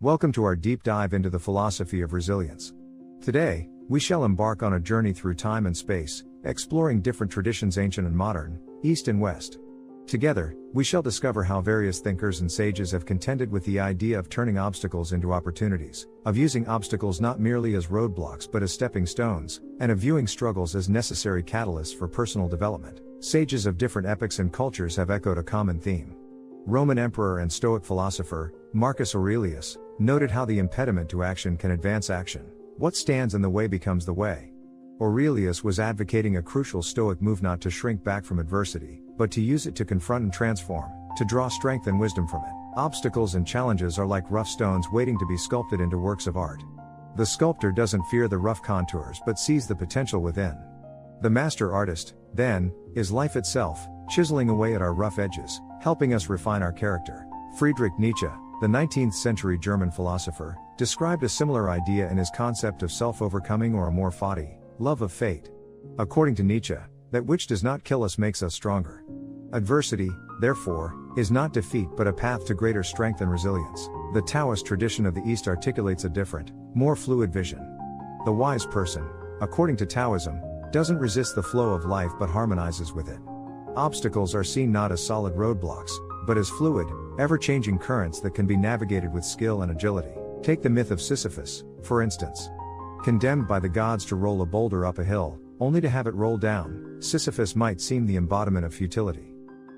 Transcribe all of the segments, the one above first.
Welcome to our deep dive into the philosophy of resilience. Today, we shall embark on a journey through time and space, exploring different traditions, ancient and modern, East and West. Together, we shall discover how various thinkers and sages have contended with the idea of turning obstacles into opportunities, of using obstacles not merely as roadblocks but as stepping stones, and of viewing struggles as necessary catalysts for personal development. Sages of different epochs and cultures have echoed a common theme. Roman emperor and Stoic philosopher, Marcus Aurelius, noted how the impediment to action can advance action. What stands in the way becomes the way. Aurelius was advocating a crucial Stoic move not to shrink back from adversity, but to use it to confront and transform, to draw strength and wisdom from it. Obstacles and challenges are like rough stones waiting to be sculpted into works of art. The sculptor doesn't fear the rough contours but sees the potential within. The master artist, then, is life itself, chiseling away at our rough edges, helping us refine our character. Friedrich Nietzsche, the 19th century German philosopher, described a similar idea in his concept of self-overcoming, or amor fati, love of fate. According to Nietzsche, that which does not kill us makes us stronger. Adversity, therefore, is not defeat but a path to greater strength and resilience. The Taoist tradition of the East articulates a different, more fluid vision. The wise person, according to Taoism, doesn't resist the flow of life but harmonizes with it. Obstacles are seen not as solid roadblocks, but as fluid, ever-changing currents that can be navigated with skill and agility. Take the myth of Sisyphus, for instance. Condemned by the gods to roll a boulder up a hill, only to have it roll down, Sisyphus might seem the embodiment of futility.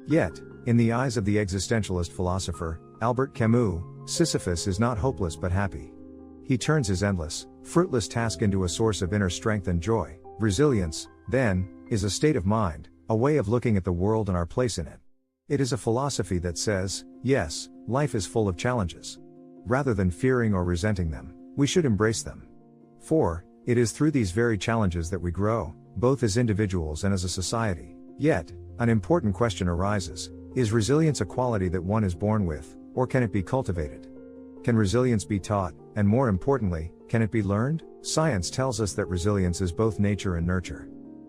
Yet, in the eyes of the existentialist philosopher, Albert Camus, Sisyphus is not hopeless but happy. He turns his endless, fruitless task into a source of inner strength and joy. Resilience, then, is a state of mind, a way of looking at the world and our place in it. It is a philosophy that says, yes, life is full of challenges. Rather than fearing or resenting them, we should embrace them. For, it is through these very challenges that we grow, both as individuals and as a society. Yet, an important question arises: is resilience a quality that one is born with, or can it be cultivated? Can resilience be taught, and more importantly, can it be learned? Science tells us that resilience is both nature and nurture.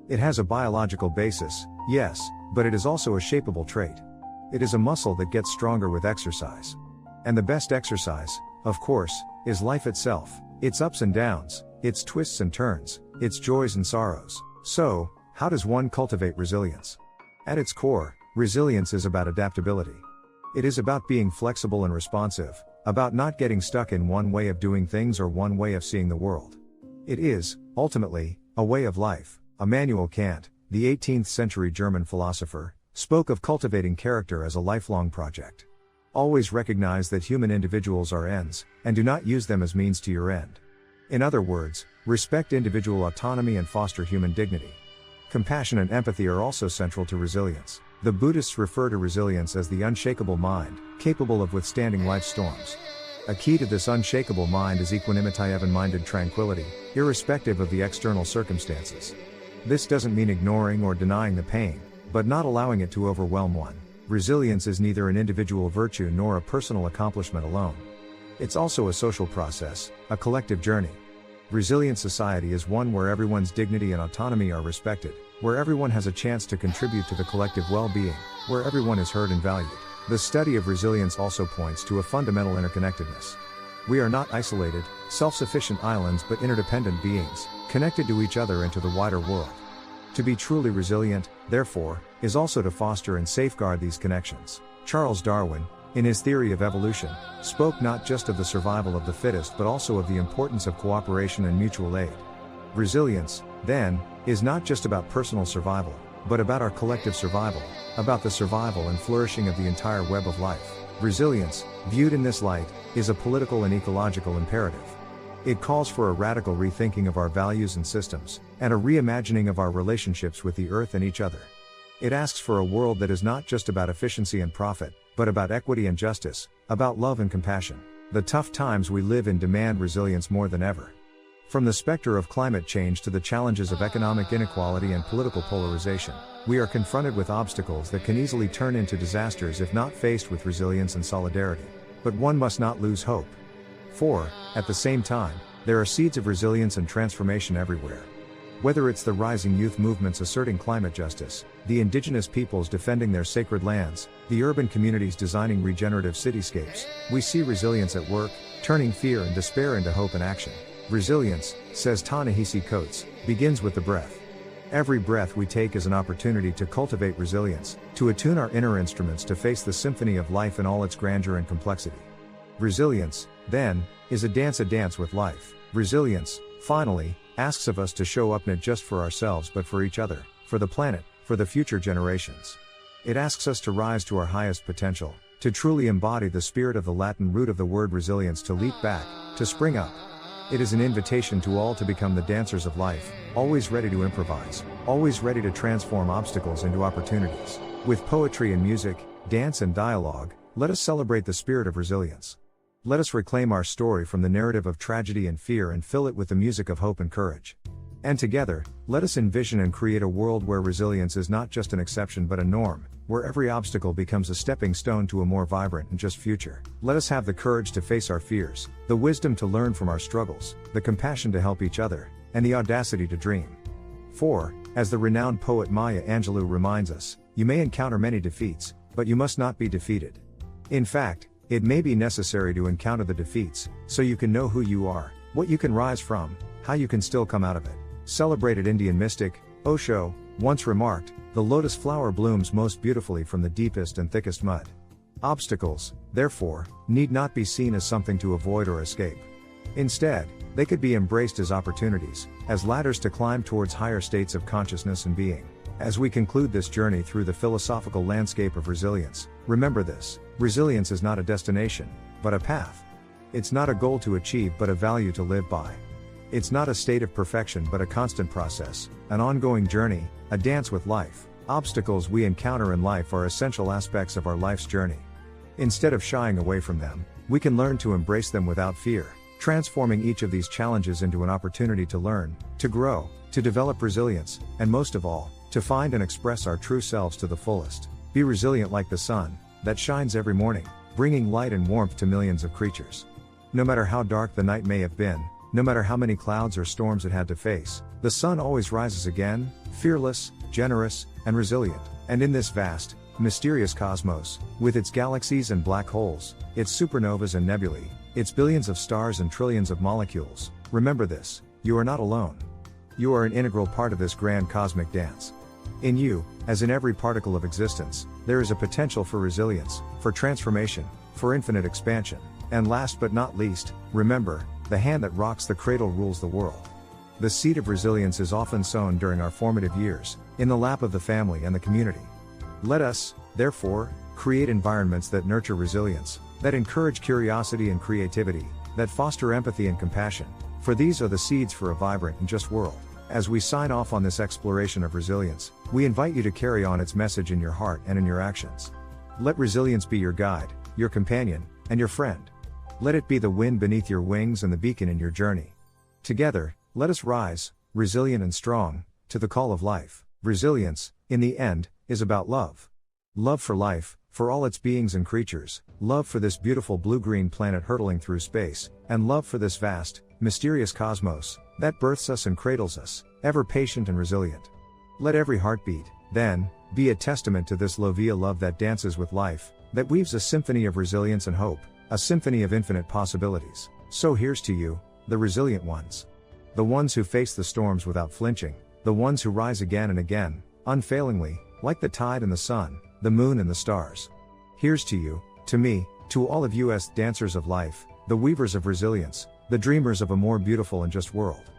It has a biological basis, yes, but it is also a shapeable trait. It is a muscle that gets stronger with exercise. And the best exercise, of course, is life itself, its ups and downs, its twists and turns, its joys and sorrows. So, how does one cultivate resilience? At its core, resilience is about adaptability. It is about being flexible and responsive, about not getting stuck in one way of doing things or one way of seeing the world. It is, ultimately, a way of life. Immanuel Kant, the 18th century German philosopher, spoke of cultivating character as a lifelong project. Always recognize that human individuals are ends, and do not use them as means to your end. In other words, respect individual autonomy and foster human dignity. Compassion and empathy are also central to resilience. The Buddhists refer to resilience as the unshakable mind, capable of withstanding life's storms. A key to this unshakable mind is equanimity, even-minded tranquility, irrespective of the external circumstances. This doesn't mean ignoring or denying the pain, but not allowing it to overwhelm one. Resilience is neither an individual virtue nor a personal accomplishment alone. It's also a social process, a collective journey. Resilient society is one where everyone's dignity and autonomy are respected, where everyone has a chance to contribute to the collective well-being, where everyone is heard and valued. The study of resilience also points to a fundamental interconnectedness. We are not isolated, self-sufficient islands but interdependent beings, connected to each other and to the wider world. To be truly resilient, therefore, is also to foster and safeguard these connections. Charles Darwin, in his theory of evolution, spoke not just of the survival of the fittest but also of the importance of cooperation and mutual aid. Resilience, then, is not just about personal survival, but about our collective survival, about the survival and flourishing of the entire web of life. Resilience, viewed in this light, is a political and ecological imperative. It calls for a radical rethinking of our values and systems, and a reimagining of our relationships with the earth and each other. It asks for a world that is not just about efficiency and profit, but about equity and justice, about love and compassion. The tough times we live in demand resilience more than ever. From the specter of climate change to the challenges of economic inequality and political polarization, we are confronted with obstacles that can easily turn into disasters if not faced with resilience and solidarity. But one must not lose hope. For, at the same time, there are seeds of resilience and transformation everywhere. Whether it's the rising youth movements asserting climate justice, the indigenous peoples defending their sacred lands, the urban communities designing regenerative cityscapes, we see resilience at work, turning fear and despair into hope and action. Resilience, says Ta-Nehisi Coates, begins with the breath. Every breath we take is an opportunity to cultivate resilience, to attune our inner instruments to face the symphony of life in all its grandeur and complexity. Resilience, then, is a dance with life. Resilience, finally, asks of us to show up not just for ourselves but for each other, for the planet, for the future generations. It asks us to rise to our highest potential, to truly embody the spirit of the Latin root of the word resilience, to leap back, to spring up. It is an invitation to all to become the dancers of life, always ready to improvise, always ready to transform obstacles into opportunities. With poetry and music, dance and dialogue, let us celebrate the spirit of resilience. Let us reclaim our story from the narrative of tragedy and fear and fill it with the music of hope and courage. And together, let us envision and create a world where resilience is not just an exception but a norm, where every obstacle becomes a stepping stone to a more vibrant and just future. Let us have the courage to face our fears, the wisdom to learn from our struggles, the compassion to help each other, and the audacity to dream. For, as the renowned poet Maya Angelou reminds us, you may encounter many defeats, but you must not be defeated. In fact, it may be necessary to encounter the defeats, so you can know who you are, what you can rise from, how you can still come out of it. Celebrated Indian mystic, Osho, once remarked, "The lotus flower blooms most beautifully from the deepest and thickest mud." Obstacles, therefore, need not be seen as something to avoid or escape. Instead, they could be embraced as opportunities, as ladders to climb towards higher states of consciousness and being. As we conclude this journey through the philosophical landscape of resilience, remember this: resilience is not a destination, but a path. It's not a goal to achieve but a value to live by. It's not a state of perfection but a constant process, an ongoing journey, a dance with life. Obstacles we encounter in life are essential aspects of our life's journey. Instead of shying away from them, we can learn to embrace them without fear, transforming each of these challenges into an opportunity to learn, to grow, to develop resilience, and most of all, to find and express our true selves to the fullest. Be resilient like the sun, that shines every morning, bringing light and warmth to millions of creatures. No matter how dark the night may have been, no matter how many clouds or storms it had to face, the sun always rises again, fearless, generous, and resilient. And in this vast, mysterious cosmos, with its galaxies and black holes, its supernovas and nebulae, its billions of stars and trillions of molecules, remember this: you are not alone. You are an integral part of this grand cosmic dance. In you, as in every particle of existence, there is a potential for resilience, for transformation, for infinite expansion. And last but not least, remember, the hand that rocks the cradle rules the world. The seed of resilience is often sown during our formative years, in the lap of the family and the community. Let us, therefore, create environments that nurture resilience, that encourage curiosity and creativity, that foster empathy and compassion, for these are the seeds for a vibrant and just world. As we sign off on this exploration of resilience, we invite you to carry on its message in your heart and in your actions. Let resilience be your guide, your companion, and your friend. Let it be the wind beneath your wings and the beacon in your journey. Together, let us rise, resilient and strong, to the call of life. Resilience, in the end, is about love. Love for life, for all its beings and creatures, love for this beautiful blue-green planet hurtling through space, and love for this vast, mysterious cosmos, that births us and cradles us, ever patient and resilient. Let every heartbeat, then, be a testament to this Lovia love that dances with life, that weaves a symphony of resilience and hope, a symphony of infinite possibilities. So here's to you, the resilient ones. The ones who face the storms without flinching, the ones who rise again and again, unfailingly, like the tide and the sun, the moon and the stars. Here's to you, to me, to all of you as dancers of life, the weavers of resilience, the dreamers of a more beautiful and just world.